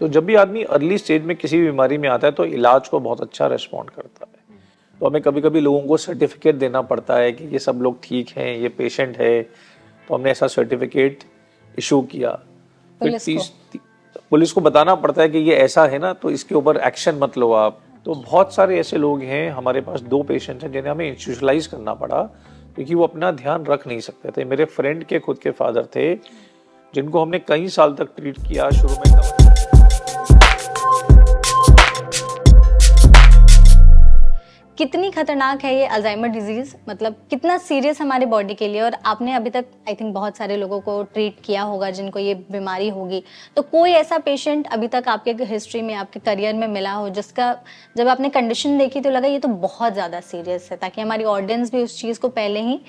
तो जब भी आदमी अर्ली स्टेज में किसी भी बीमारी में आता है तो इलाज को बहुत अच्छा रिस्पॉन्ड करता है। तो हमें कभी कभी लोगों को सर्टिफिकेट देना पड़ता है कि ये सब लोग ठीक हैं, ये पेशेंट है, तो हमने ऐसा सर्टिफिकेट इशू किया। फिर पुलिस को बताना पड़ता है कि ये ऐसा है ना, तो इसके ऊपर एक्शन मत लो आप। तो बहुत सारे ऐसे लोग हैं, हमारे पास 2 पेशेंट्स हैं जिन्हें हमें इंस्टीट्यूशलाइज करना पड़ा क्योंकि वो अपना ध्यान रख नहीं सकते थे। मेरे फ्रेंड के खुद के फादर थे जिनको हमने कई साल तक ट्रीट किया। शुरू में कितनी खतरनाक है ये अल्जाइमर डिजीज, मतलब कितना सीरियस हमारे बॉडी के लिए। और आपने अभी तक आई थिंक बहुत सारे लोगों को ट्रीट किया होगा जिनको ये बीमारी होगी, तो कोई ऐसा पेशेंट अभी तक आपके हिस्ट्री में, आपके करियर में मिला हो जिसका जब आपने कंडीशन देखी तो लगा ये तो बहुत ज़्यादा सीरियस है, ताकि हमारी ऑडियंस भी उस चीज़ को पहले ही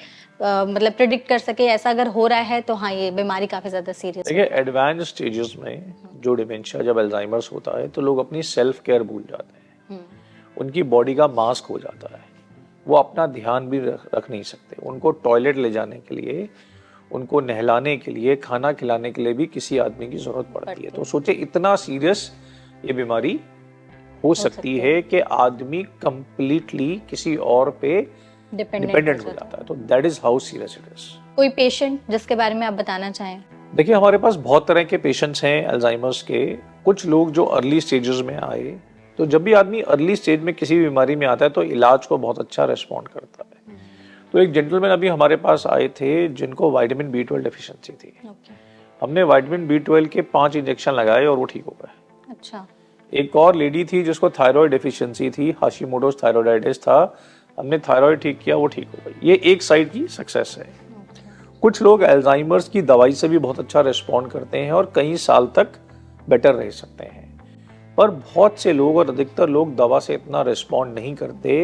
मतलब प्रिडिक्ट कर सके ऐसा अगर हो रहा है तो हाँ ये बीमारी काफ़ी ज़्यादा सीरियस है। देखिए, एडवांस स्टेजेस में जो डिमेंशिया, जब अल्जाइमर्स होता है तो लोग अपनी सेल्फ केयर भूल जाते हैं। उनकी बॉडी का मास्क हो जाता है, वो अपना ध्यान भी रख नहीं सकते। उनको टॉयलेट ले जाने के लिए, उनको नहलाने के लिए, खाना खिलाने के लिए भी किसी आदमी की जरूरत पड़ती है। तो सोचे इतना सीरियस ये बीमारी हो सकती है कि आदमी कंप्लीटली किसी और पे डिपेंडेंट हो जाता है। तो that is how serious it is. कोई पेशेंट जिसके बारे में आप बताना चाहें? देखिए, हमारे पास बहुत तरह के पेशेंट्स हैं अल्जाइमर्स के। कुछ लोग जो अर्ली स्टेजेस में आए, तो जब भी आदमी अर्ली स्टेज में किसी भी बीमारी में आता है तो इलाज को बहुत अच्छा रिस्पॉन्ड करता है। तो एक जेंटलमैन अभी हमारे पास आए थे जिनको विटामिन B12 डेफिशिएंसी थी। हमने विटामिन B12 के 5 इंजेक्शन लगाए और वो ठीक हो गए। अच्छा। एक और लेडी थी जिसको थायराइड डेफिशिएंसी थी, हाशिमोटोस थायराइडाइटिस था, हमने थायराइड ठीक किया, वो ठीक हो गई। ये एक साइड की सक्सेस है। कुछ लोग अल्जाइमर्स की दवाई से भी बहुत अच्छा रिस्पॉन्ड करते हैं और कई साल तक बेटर रह सकते हैं। पर बहुत से लोग और अधिकतर लोग दवा से इतना रिस्पॉन्ड नहीं करते।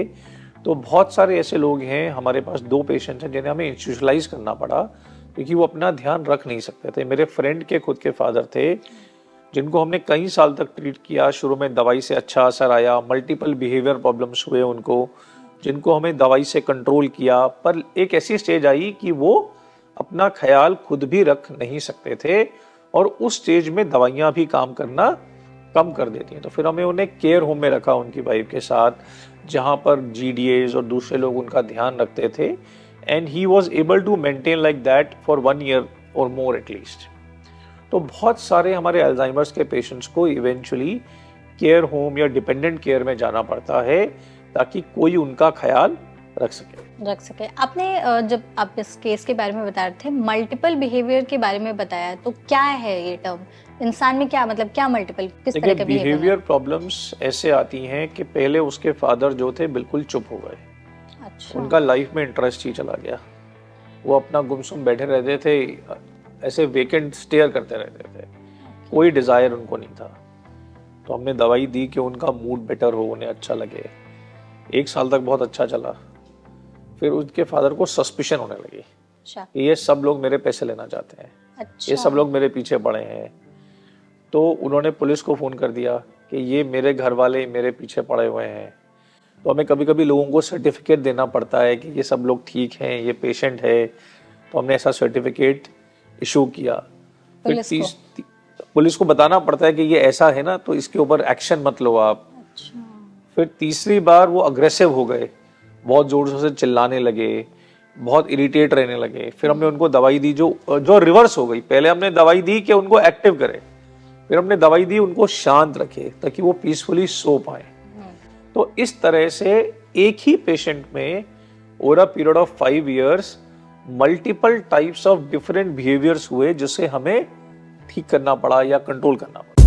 तो बहुत सारे ऐसे लोग हैं, हमारे पास 2 पेशेंट्स हैं जिन्हें हमें इंस्टीट्यूशलाइज करना पड़ा क्योंकि वो अपना ध्यान रख नहीं सकते थे। मेरे फ्रेंड के खुद के फादर थे जिनको हमने कई साल तक ट्रीट किया। शुरू में दवाई से अच्छा असर आया, मल्टीपल बिहेवियर प्रॉब्लम्स हुए उनको, जिनको हमें दवाई से कंट्रोल किया। पर एक ऐसी स्टेज आई कि वो अपना ख्याल खुद भी रख नहीं सकते थे और उस स्टेज में दवाइयाँ भी काम करना कम कर देती हैं। तो फिर हमें उन्हें केयर होम में रखा उनकी वाइफ के साथ, जहाँ पर GDAs और दूसरे लोग उनका ध्यान रखते थे। And he was able to maintain like that for 1 year और मोर एटलीस्ट। तो बहुत सारे हमारे अल्जाइमर्स के पेशेंट्स को इवेंचुअली केयर होम या डिपेंडेंट केयर में जाना पड़ता है ताकि कोई उनका ख्याल रख सके। आपने जब आप इस केस के बारे में बता रहे थे, मल्टीपल बिहेवियर के बारे में बताया, तो क्या है ये टर्म? इंसान में क्या मतलब, क्या मल्टीपल, किस तरह का बिहेवियर प्रॉब्लम्स ऐसे आती हैं कि पहले उसके फादर जो थे बिल्कुल चुप हो गए। अच्छा। उनका लाइफ में इंटरेस्ट ही चला गया। वो अपना गुमसुम बैठे रहते थे, ऐसे वेकेंट स्टेयर करते रहते थे, कोई डिजायर उनको नहीं था। तो हमने दवाई दी कि उनका मूड बेटर हो, उन्हें अच्छा लगे। 1 साल तक बहुत अच्छा चला। फिर उनके फादर को सस्पिशन होने लगी कि ये सब लोग मेरे पैसे लेना चाहते हैं। अच्छा। ये सब लोग मेरे पीछे पड़े हैं। तो उन्होंने पुलिस को फ़ोन कर दिया कि ये मेरे घर वाले मेरे पीछे पड़े हुए हैं। तो हमें कभी कभी लोगों को सर्टिफिकेट देना पड़ता है कि ये सब लोग ठीक हैं, ये पेशेंट है। तो हमने ऐसा सर्टिफिकेट इशू किया। फिर पुलिस को बताना पड़ता है कि ये ऐसा है ना, तो इसके ऊपर एक्शन मत लो आप। अच्छा। फिर तीसरी बार वो अग्रेसिव हो गए, बहुत जोर से चिल्लाने लगे, बहुत इरिटेट रहने लगे। फिर हमने उनको दवाई दी जो रिवर्स हो गई। पहले हमने दवाई दी कि उनको एक्टिव करे, फिर हमने दवाई दी उनको शांत रखे ताकि वो पीसफुली सो पाए। तो इस तरह से एक ही पेशेंट में over a period of 5 years multiple types of different behaviours हुए जिसे हमें ठीक करना पड़ा या कंट्रोल करना पड़ा।